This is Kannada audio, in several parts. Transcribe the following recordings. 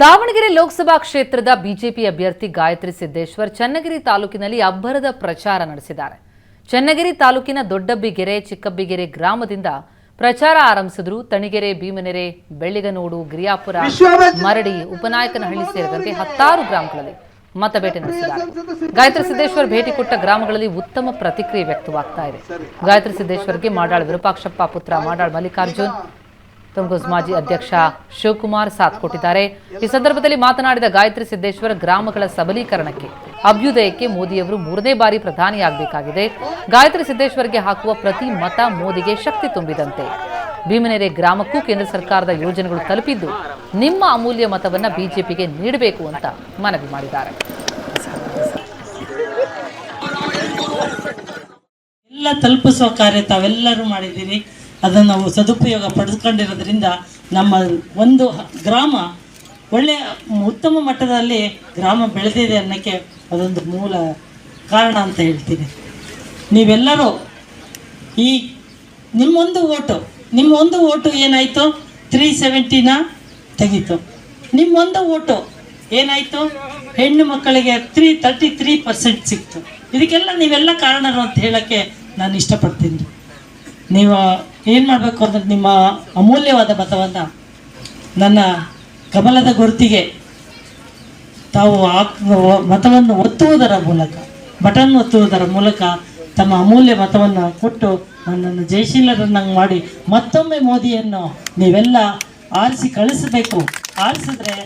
ದಾವಣಗೆರೆ ಲೋಕಸಭಾ ಕ್ಷೇತ್ರದ ಬಿಜೆಪಿ ಅಭ್ಯರ್ಥಿ ಗಾಯತ್ರಿ ಸಿದ್ದೇಶ್ವರ್ ಚನ್ನಗಿರಿ ತಾಲೂಕಿನಲ್ಲಿ ಅಬ್ಬರದ ಪ್ರಚಾರ ನಡೆಸಿದ್ದಾರೆ. ಚನ್ನಗಿರಿ ತಾಲೂಕಿನ ದೊಡ್ಡಬ್ಬಿಗೆರೆ, ಚಿಕ್ಕಬ್ಬಿಗೆರೆ ಗ್ರಾಮದಿಂದ ಪ್ರಚಾರ ಆರಂಭಿಸಿದ್ರು. ತಣಿಗೆರೆ, ಭೀಮನೆರೆ, ಬೆಳ್ಳಿಗನೋಡು, ಗಿರಿಯಾಪುರ, ಮರಡಿ, ಉಪನಾಯಕನಹಳ್ಳಿ ಸೇರಿದಂತೆ 10 ಗ್ರಾಮಗಳಲ್ಲಿ ಮತಬೇಟೆ ನಡೆಸಿದ್ದಾರೆ. ಗಾಯತ್ರಿ ಸಿದ್ದೇಶ್ವರ್ ಭೇಟಿ ಕೊಟ್ಟ ಗ್ರಾಮಗಳಲ್ಲಿ ಉತ್ತಮ ಪ್ರತಿಕ್ರಿಯೆ ವ್ಯಕ್ತವಾಗ್ತಾ ಇದೆ. ಗಾಯತ್ರಿ ಸಿದ್ದೇಶ್ವರ್ಗೆ ಮಾಡಾಳ್ ವಿರೂಪಾಕ್ಷಪ್ಪ ಪುತ್ರ ಮಾಡಾಳ್ ಮಲ್ಲಿಕಾರ್ಜುನ್, ತುಮಕೂರು ಮಾಜಿ ಅಧ್ಯಕ್ಷ ಶಿವಕುಮಾರ್ ಸಾಥ್ ಕೊಟ್ಟಿದ್ದಾರೆ. ಈ ಸಂದರ್ಭದಲ್ಲಿ ಮಾತನಾಡಿದ ಗಾಯತ್ರಿ ಸಿದ್ದೇಶ್ವರ್, ಗ್ರಾಮಗಳ ಸಬಲೀಕರಣಕ್ಕೆ, ಅಭ್ಯುದಯಕ್ಕೆ ಮೋದಿಯವರು 3ನೇ ಬಾರಿ ಪ್ರಧಾನಿಯಾಗಬೇಕಾಗಿದೆ. ಗಾಯತ್ರಿ ಸಿದ್ದೇಶ್ವರ್ಗೆ ಹಾಕುವ ಪ್ರತಿ ಮತ ಮೋದಿಗೆ ಶಕ್ತಿ ತುಂಬಿದಂತೆ. ಭೀಮನೆರೆ ಗ್ರಾಮಕ್ಕೂ ಕೇಂದ್ರ ಸರ್ಕಾರದ ಯೋಜನೆಗಳು ತಲುಪಿದ್ದು, ನಿಮ್ಮ ಅಮೂಲ್ಯ ಮತವನ್ನ ಬಿಜೆಪಿಗೆ ನೀಡಬೇಕು ಅಂತ ಮನವಿ ಮಾಡಿದ್ದಾರೆ. ಎಲ್ಲ ತಲುಪಿಸುವ ಕಾರ್ಯ ತಾವೆಲ್ಲರೂ ಮಾಡಿದ್ದೀರಿ. ಅದನ್ನು ನಾವು ಸದುಪಯೋಗ ಪಡೆದುಕೊಂಡಿರೋದ್ರಿಂದ ನಮ್ಮ ಒಂದು ಗ್ರಾಮ ಒಳ್ಳೆಯ ಉತ್ತಮ ಮಟ್ಟದಲ್ಲಿ ಗ್ರಾಮ ಬೆಳೆದಿದೆ ಅನ್ನೋಕ್ಕೆ ಅದೊಂದು ಮೂಲ ಕಾರಣ ಅಂತ ಹೇಳ್ತೀನಿ. ನೀವೆಲ್ಲರೂ ಈ ನಿಮ್ಮೊಂದು ಓಟು ಏನಾಯಿತು, 370ನ ತೆಗೀತು. ನಿಮ್ಮೊಂದು ಓಟು ಏನಾಯಿತು, ಹೆಣ್ಣು ಮಕ್ಕಳಿಗೆ 33% ಸಿಕ್ತು. ಇದಕ್ಕೆಲ್ಲ ನೀವೆಲ್ಲ ಕಾರಣರು ಅಂತ ಹೇಳೋಕ್ಕೆ ನಾನು ಇಷ್ಟಪಡ್ತೀನಿ. ನೀವು ಏನು ಮಾಡಬೇಕು ಅಂದರೆ ನಿಮ್ಮ ಅಮೂಲ್ಯವಾದ ಮತವನ್ನು ನನ್ನ ಕಮಲದ ಗುರುತಿಗೆ ತಾವು ಮತವನ್ನು ಬಟನ್ ಒತ್ತುವುದರ ಮೂಲಕ ತಮ್ಮ ಅಮೂಲ್ಯ ಮತವನ್ನು ಕೊಟ್ಟು ನನ್ನನ್ನು ಜಯಶೀಲರನ್ನಾಗಿ ಮಾಡಿ ಮತ್ತೊಮ್ಮೆ ಮೋದಿಯನ್ನು ನೀವೆಲ್ಲ ಆರಿಸಿ ಕಳಿಸಬೇಕು. ಆರಿಸಿದ್ರೆ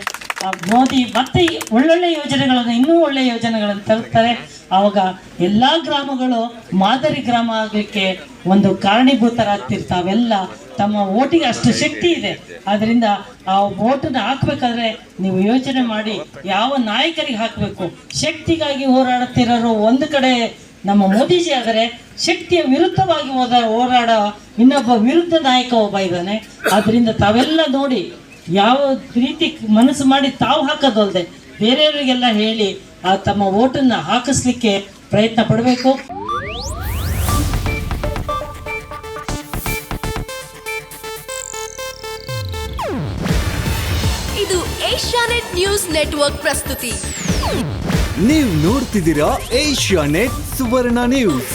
ಮೋದಿ ಮತ್ತೆ ಒಳ್ಳೊಳ್ಳೆ ಯೋಜನೆಗಳನ್ನು, ಇನ್ನೂ ಒಳ್ಳೆಯ ಯೋಜನೆಗಳನ್ನು ತರುತ್ತಾರೆ. ಆವಾಗ ಎಲ್ಲ ಗ್ರಾಮಗಳು ಮಾದರಿ ಗ್ರಾಮ ಆಗಲಿಕ್ಕೆ ಒಂದು ಕಾರಣೀಭೂತರಾಗ್ತಿರ್ತಾವೆಲ್ಲ. ತಮ್ಮ ಓಟಿಗೆ ಅಷ್ಟು ಶಕ್ತಿ ಇದೆ. ಆದ್ದರಿಂದ ಆ ಓಟನ್ನು ಹಾಕಬೇಕಾದ್ರೆ ನೀವು ಯೋಚನೆ ಮಾಡಿ ಯಾವ ನಾಯಕರಿಗೆ ಹಾಕಬೇಕು. ಶಕ್ತಿಗಾಗಿ ಹೋರಾಡುತ್ತಿರೋರು ಒಂದು ಕಡೆ ನಮ್ಮ ಮೋದಿಜಿ ಆದರೆ, ಶಕ್ತಿಯ ವಿರುದ್ಧವಾಗಿ ಹೋರಾಡೋ ಇನ್ನೊಬ್ಬ ವಿರುದ್ಧ ನಾಯಕ ಒಬ್ಬ ಇದ್ದಾನೆ. ಆದ್ದರಿಂದ ತಾವೆಲ್ಲ ನೋಡಿ ಯಾವ ರೀತಿ ಮನಸ್ಸು ಮಾಡಿ ತಾವು ಹಾಕೋದಲ್ದೆ ಬೇರೆಯವರಿಗೆಲ್ಲ ಹೇಳಿ ತಮ್ಮ ಓಟನ್ನು ಹಾಕಿಸ್ಲಿಕ್ಕೆ ಪ್ರಯತ್ನ ಪಡಬೇಕು. ಇದು ಏಷ್ಯಾನೆಟ್ ನ್ಯೂಸ್ ನೆಟ್ವರ್ಕ್ ಪ್ರಸ್ತುತಿ. ನೀವು ನೋಡ್ತಿದ್ದೀರಾ ಏಷ್ಯಾನೆಟ್ ಸುವರ್ಣ ನ್ಯೂಸ್.